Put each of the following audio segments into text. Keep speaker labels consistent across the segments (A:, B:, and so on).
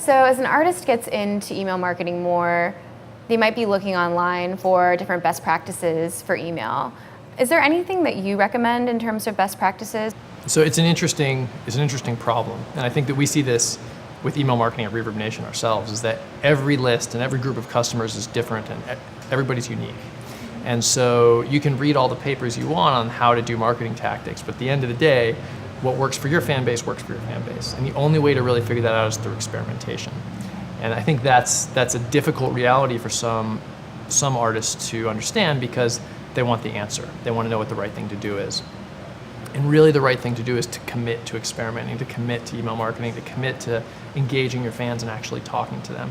A: So as an artist gets into email marketing more, they might be looking online for different best practices for email. Is there anything that you recommend in terms of best practices?
B: So it's an interesting problem, and I think that we see this with email marketing at ReverbNation ourselves, is that every list and every group of customers is different and everybody's unique. And so you can read all the papers you want on how to do marketing tactics, but at the end of the day, what works for your fan base works for your fan base. And the only way to really figure that out is through experimentation. And I think that's a difficult reality for some artists to understand, because they want the answer. They want to know what the right thing to do is. And really the right thing to do is to commit to experimenting, to commit to email marketing, to commit to engaging your fans and actually talking to them.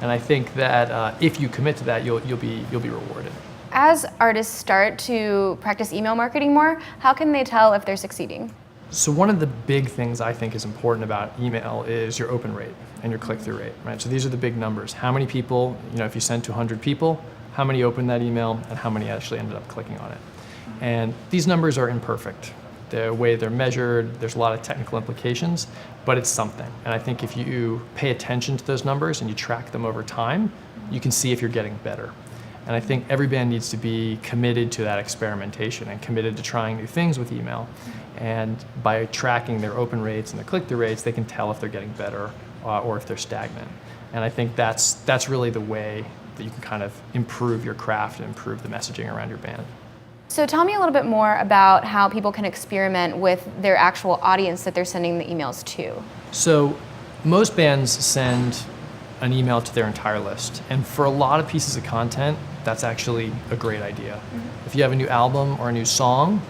B: And I think that if you commit to that, you'll be rewarded.
A: As artists start to practice email marketing more, how can they tell if they're succeeding?
B: So one of the big things I think is important about email is your open rate and your click-through rate, right? So these are the big numbers. How many people, if you send to 100 people, how many opened that email and how many actually ended up clicking on it? And these numbers are imperfect. The way they're measured, there's a lot of technical implications, but it's something. And I think if you pay attention to those numbers and you track them over time, you can see if you're getting better. And I think every band needs to be committed to that experimentation and committed to trying new things with email. And by tracking their open rates and their click-through rates, they can tell if they're getting better or if they're stagnant. And I think that's really the way that you can kind of improve your craft and improve the messaging around your band.
A: So tell me a little bit more about how people can experiment with their actual audience that they're sending the emails to.
B: So most bands send an email to their entire list. And for a lot of pieces of content, that's actually a great idea. Mm-hmm. If you have a new album or a new song,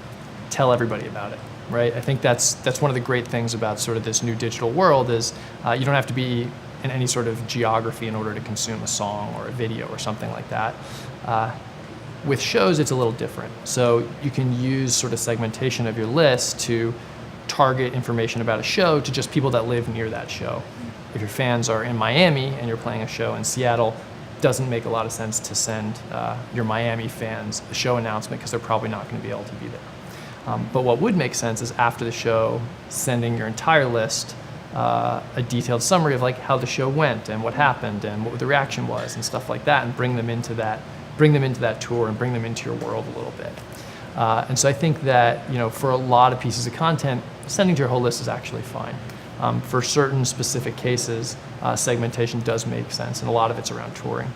B: tell everybody about it, right? I think that's one of the great things about sort of this new digital world is you don't have to be in any sort of geography in order to consume a song or a video or something like that. With shows, it's a little different. So you can use sort of segmentation of your list to target information about a show to just people that live near that show. If your fans are in Miami and you're playing a show in Seattle, it doesn't make a lot of sense to send your Miami fans a show announcement, because they're probably not going to be able to be there. But what would make sense is after the show, sending your entire list a detailed summary of like how the show went and what happened and what the reaction was and stuff like that, and bring them into that tour and bring them into your world a little bit. And so I think that for a lot of pieces of content, sending to your whole list is actually fine. For certain specific cases, segmentation does make sense, and a lot of it's around touring.